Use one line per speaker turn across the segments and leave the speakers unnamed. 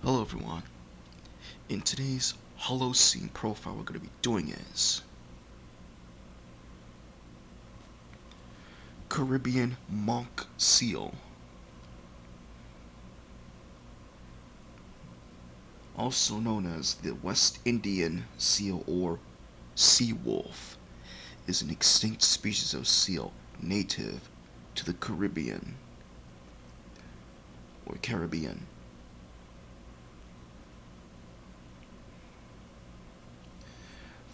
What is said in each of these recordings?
Hello everyone. In today's holocene profile we're going to be doing is Caribbean monk seal, also known as the West Indian seal or sea wolf, is an extinct species of seal native to the Caribbean or Caribbean.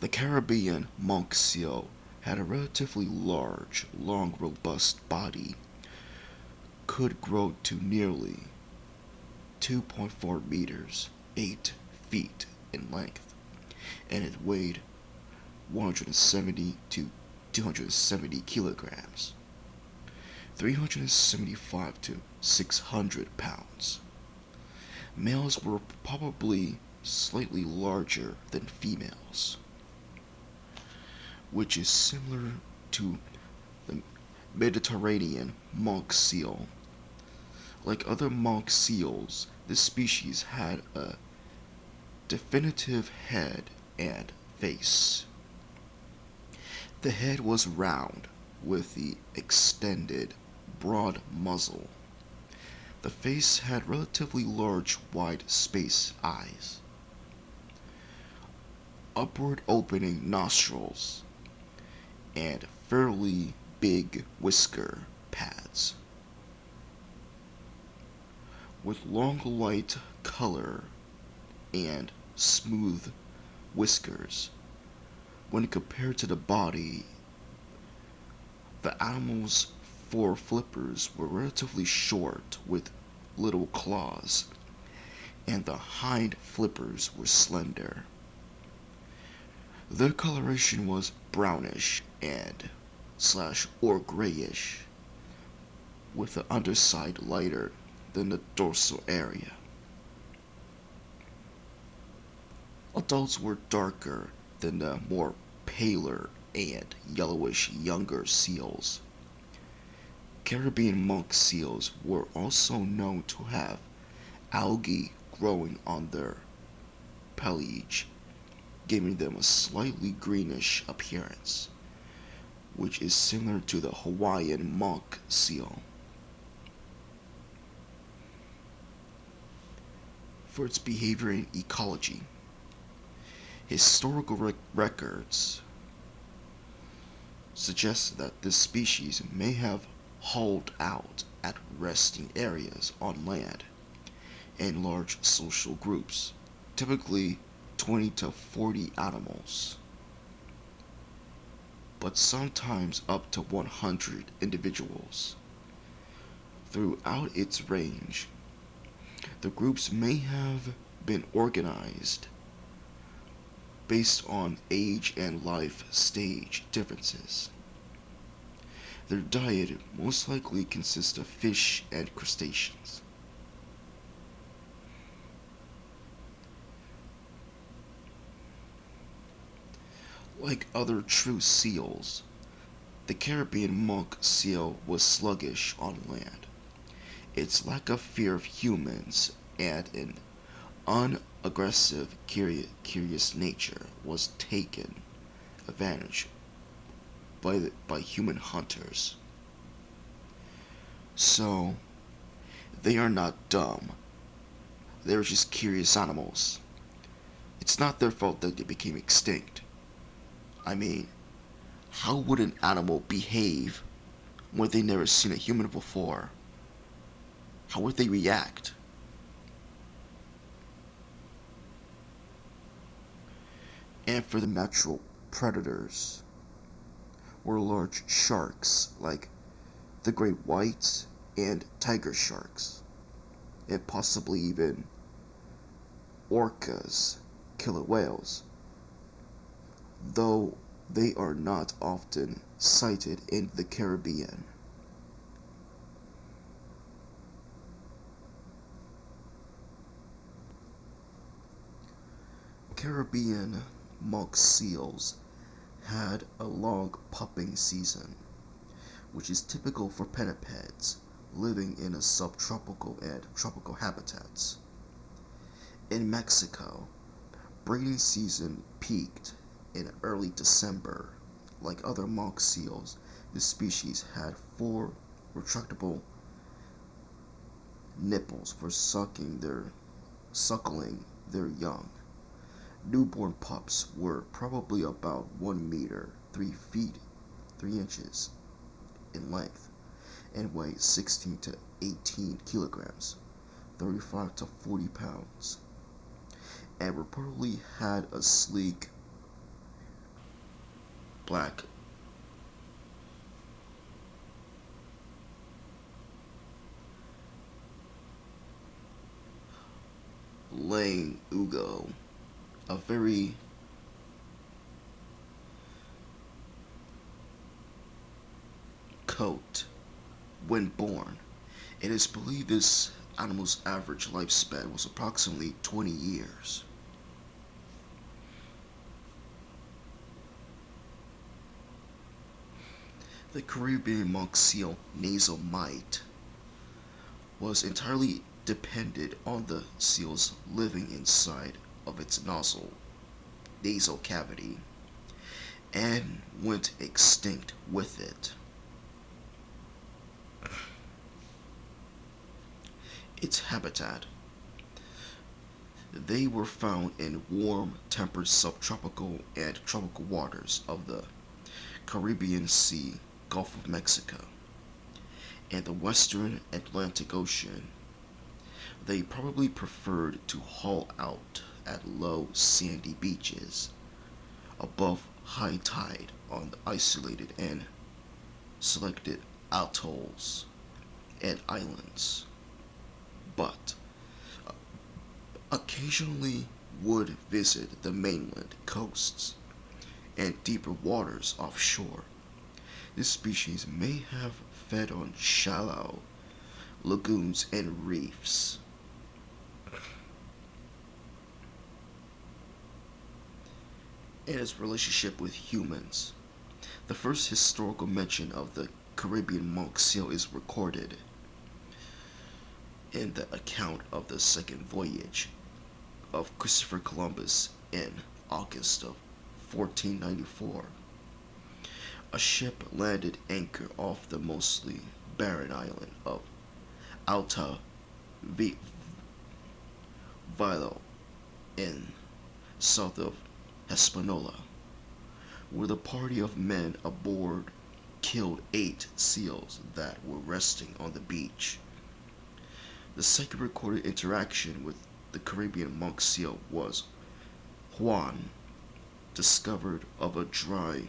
The Caribbean monk seal had a relatively large, long, robust body, could grow to nearly 2.4 meters, 8 feet in length, and it weighed 170 to 270 kilograms, 375 to 600 pounds. Males were probably slightly larger than females, which is similar to the Mediterranean monk seal. Like other monk seals, this species had a definitive head and face. The head was round with the extended, broad muzzle. The face had relatively large, wide-spaced eyes, upward opening nostrils, and fairly big whisker pads. With long light color and smooth whiskers, when compared to the body, the animal's fore flippers were relatively short with little claws, and the hind flippers were slender. Their coloration was brownish and slash or grayish, with the underside lighter than the dorsal area. Adults were darker than the more paler and yellowish younger seals. Caribbean monk seals were also known to have algae growing on their pelage, giving them a slightly greenish appearance, which is similar to the Hawaiian monk seal. For its behavior and ecology, historical records suggest that this species may have hauled out at resting areas on land in large social groups, typically 20 to 40 animals, but sometimes up to 100 individuals. Throughout its range, the groups may have been organized based on age and life stage differences. Their diet most likely consists of fish and crustaceans. Like other true seals, the Caribbean monk seal was sluggish on land. Its lack of fear of humans and an unaggressive, curious nature was taken advantage by human hunters. So, they are not dumb. They are just curious animals. It's not their fault that they became extinct. I mean, how would an animal behave when they never seen a human before? How would they react? And for the natural predators were large sharks like the great whites and tiger sharks, and possibly even orcas, killer whales, though they are not often sighted in the Caribbean. Caribbean monk seals had a long pupping season, which is typical for pinnipeds living in a subtropical and tropical habitats. In Mexico, breeding season peaked in early December. Like other monk seals, this species had four retractable nipples for suckling their young. Newborn pups were probably about 1 meter, 3 feet, 3 inches in length, and weighed 16 to 18 kilograms, 35 to 40 pounds, and reportedly had a sleek black laying ugo, a very coat when born. It is believed this animal's average lifespan was approximately 20 years. The Caribbean monk seal nasal mite was entirely dependent on the seals living inside of its nasal cavity and went extinct with it. Its habitat. They were found in warm, temperate subtropical and tropical waters of the Caribbean Sea, Gulf of Mexico, and the western Atlantic Ocean. They probably preferred to haul out at low, sandy beaches above high tide on the isolated and selected atolls and islands, but occasionally would visit the mainland coasts and deeper waters offshore. This species may have fed on shallow lagoons and reefs. And its relationship with humans. The first historical mention of the Caribbean monk seal is recorded in the account of the second voyage of Christopher Columbus in August of 1494. A ship landed anchor off the mostly barren island of Alta Vilo in south of Hispaniola, where the party of men aboard killed 8 seals that were resting on the beach. The second recorded interaction with the Caribbean monk seal was Juan discovered of a dry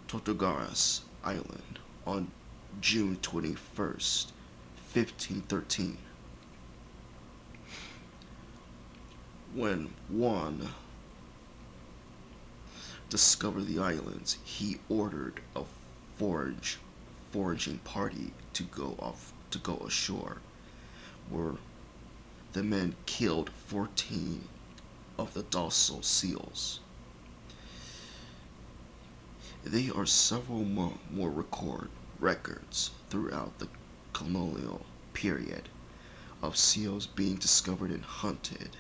Tortugas Island on June 21st, 1513. When Juan discovered the islands, he ordered a foraging party to go ashore, where the men killed 14 of the docile seals. There are several more records throughout the colonial period of seals being discovered and hunted.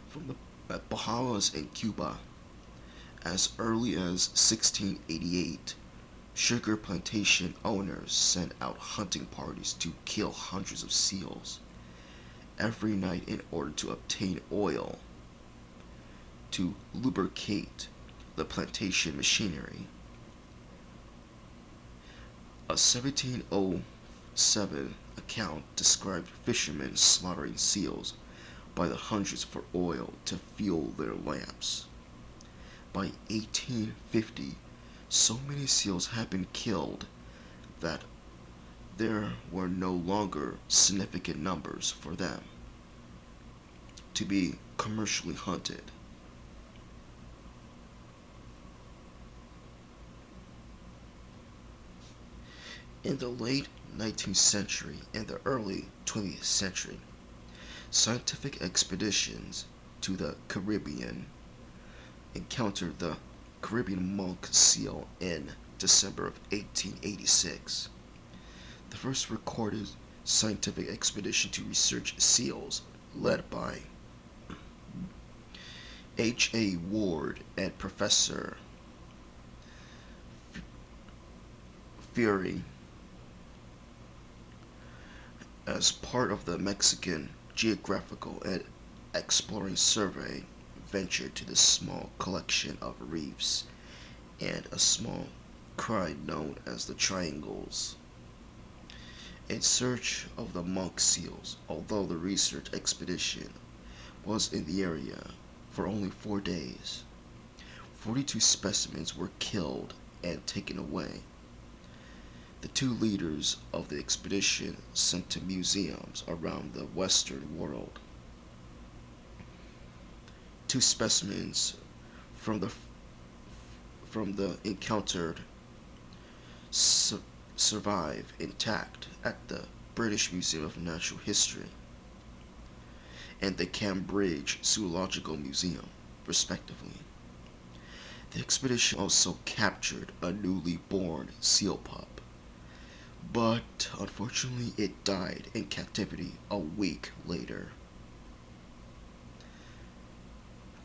From the Bahamas and Cuba, as early as 1688, sugar plantation owners sent out hunting parties to kill hundreds of seals every night in order to obtain oil to lubricate the plantation machinery. A 1707 account described fishermen slaughtering seals by the hundreds for oil to fuel their lamps. By 1850, so many seals had been killed that there were no longer significant numbers for them to be commercially hunted. In the late 19th century and the early 20th century, scientific expeditions to the Caribbean encountered the Caribbean monk seal in December of 1886. The first recorded scientific expedition to research seals led by H.A. Ward and Professor Fury as part of the Mexican Geographical and Exploring Survey ventured to the small collection of reefs and a small cry known as the Triangles in search of the monk seals. Although the research expedition was in the area for only 4 days, 42 specimens were killed and taken away. The two leaders of the expedition sent to museums around the Western world. Two specimens from the encountered survive intact at the British Museum of Natural History and the Cambridge Zoological Museum, respectively. The expedition also captured a newly born seal pup, but unfortunately it died in captivity a week later.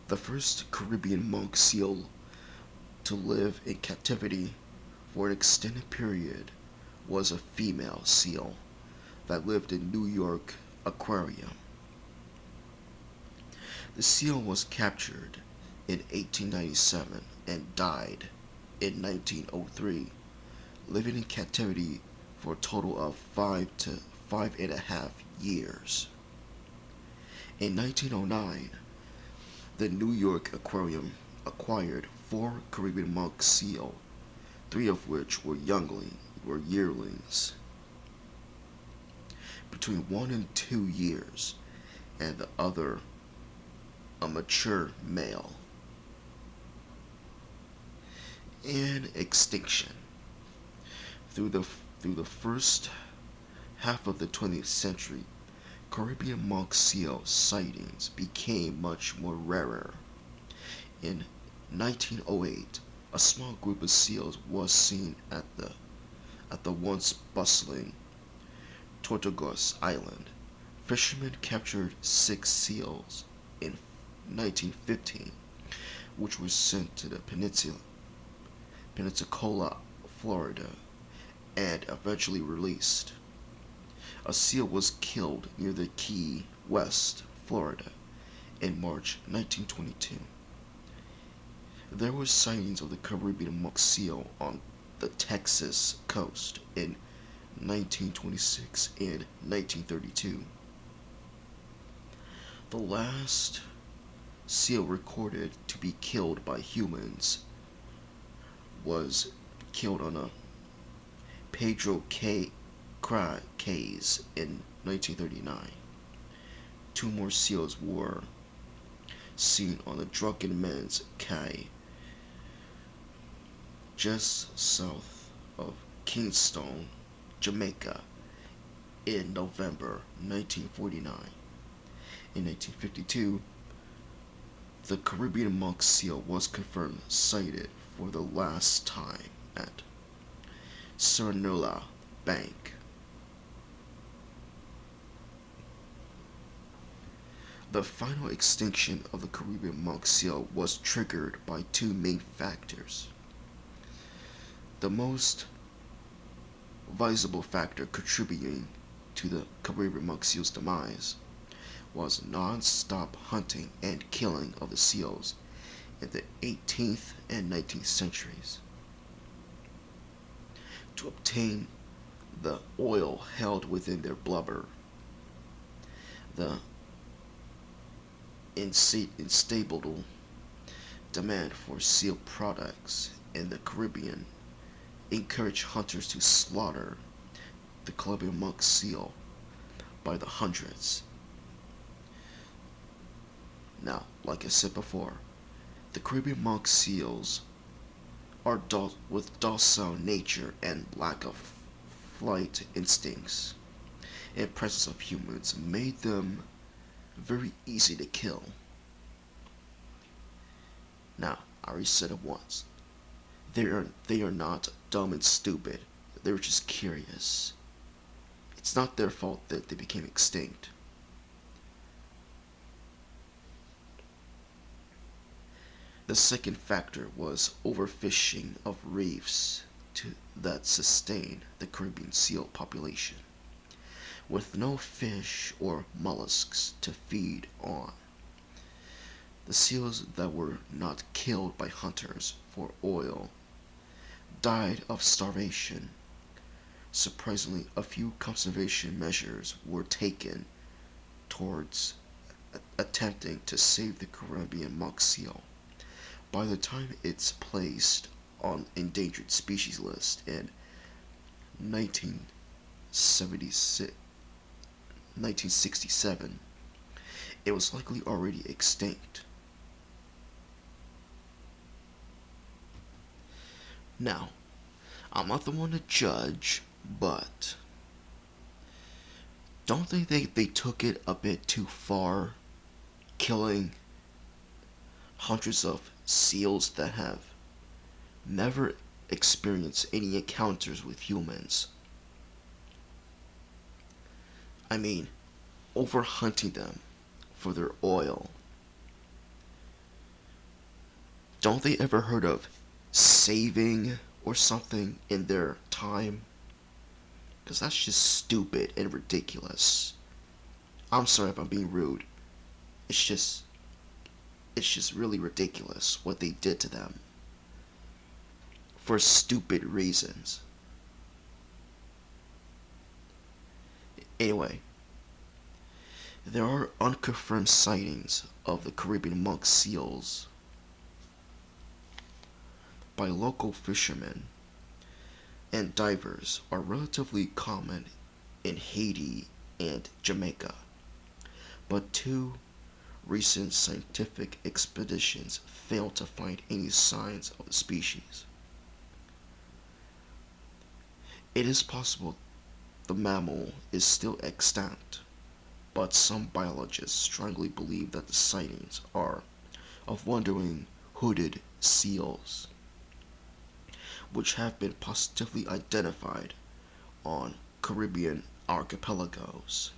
The first Caribbean monk seal to live in captivity for an extended period was a female seal that lived in New York Aquarium. The seal was captured in 1897 and died in 1903, living in captivity for a total of 5 to 5.5 years. In 1909, the New York Aquarium acquired 4 Caribbean monk seal, 3 of which were yearlings, between 1 and 2 years, and the other a mature male. In extinction. Through the first half of the 20th century, Caribbean monk seal sightings became much more rarer. In 1908, a small group of seals was seen at the once bustling Tortugas Island. Fishermen captured 6 seals in 1915, which were sent to the Pensacola, Florida, and eventually released. A seal was killed near the Key West, Florida, in March 1922. There were sightings of the Caribbean monk seal on the Texas coast in 1926 and 1932. The last seal recorded to be killed by humans was killed on a Pedro Cays in 1939. 2 more seals were seen on the Drunken Man's Cay, just south of Kingston, Jamaica, in November 1949. In 1952, the Caribbean monk seal was confirmed sighted for the last time at Serranula Bank. The final extinction of the Caribbean monk seal was triggered by 2 main factors. The most visible factor contributing to the Caribbean monk seal's demise was non-stop hunting and killing of the seals in the 18th and 19th centuries to obtain the oil held within their blubber. The insatiable demand for seal products in the Caribbean encouraged hunters to slaughter the Caribbean monk seal by the hundreds. Now, like I said before, the Caribbean monk seals are with docile nature and lack of flight instincts and presence of humans made them very easy to kill. Now, I already said it once. They are not dumb and stupid. They're just curious. It's not their fault that they became extinct. The second factor was overfishing of reefs that sustain the Caribbean seal population. With no fish or mollusks to feed on, the seals that were not killed by hunters for oil died of starvation. Surprisingly, a few conservation measures were taken towards attempting to save the Caribbean monk seal. By the time it's placed on endangered species list in 1976, 1967, it was likely already extinct. Now, I'm not the one to judge, but don't think they took it a bit too far, killing hundreds of seals that have never experienced any encounters with humans? I mean, overhunting them for their oil. Don't they ever heard of saving or something in their time? Because that's just stupid and ridiculous. I'm sorry if I'm being rude. It's just it's just really ridiculous what they did to them for stupid reasons. Anyway, there are unconfirmed sightings of the Caribbean monk seals by local fishermen and divers are relatively common in Haiti and Jamaica, but two recent scientific expeditions failed to find any signs of the species. It is possible the mammal is still extant, but some biologists strongly believe that the sightings are of wandering hooded seals, which have been positively identified on Caribbean archipelagos,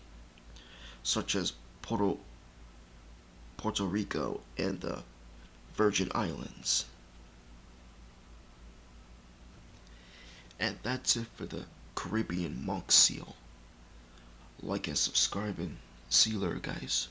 such as Puerto Rico and the Virgin Islands. And that's it for the Caribbean monk seal. Like and subscribe and see you later, guys.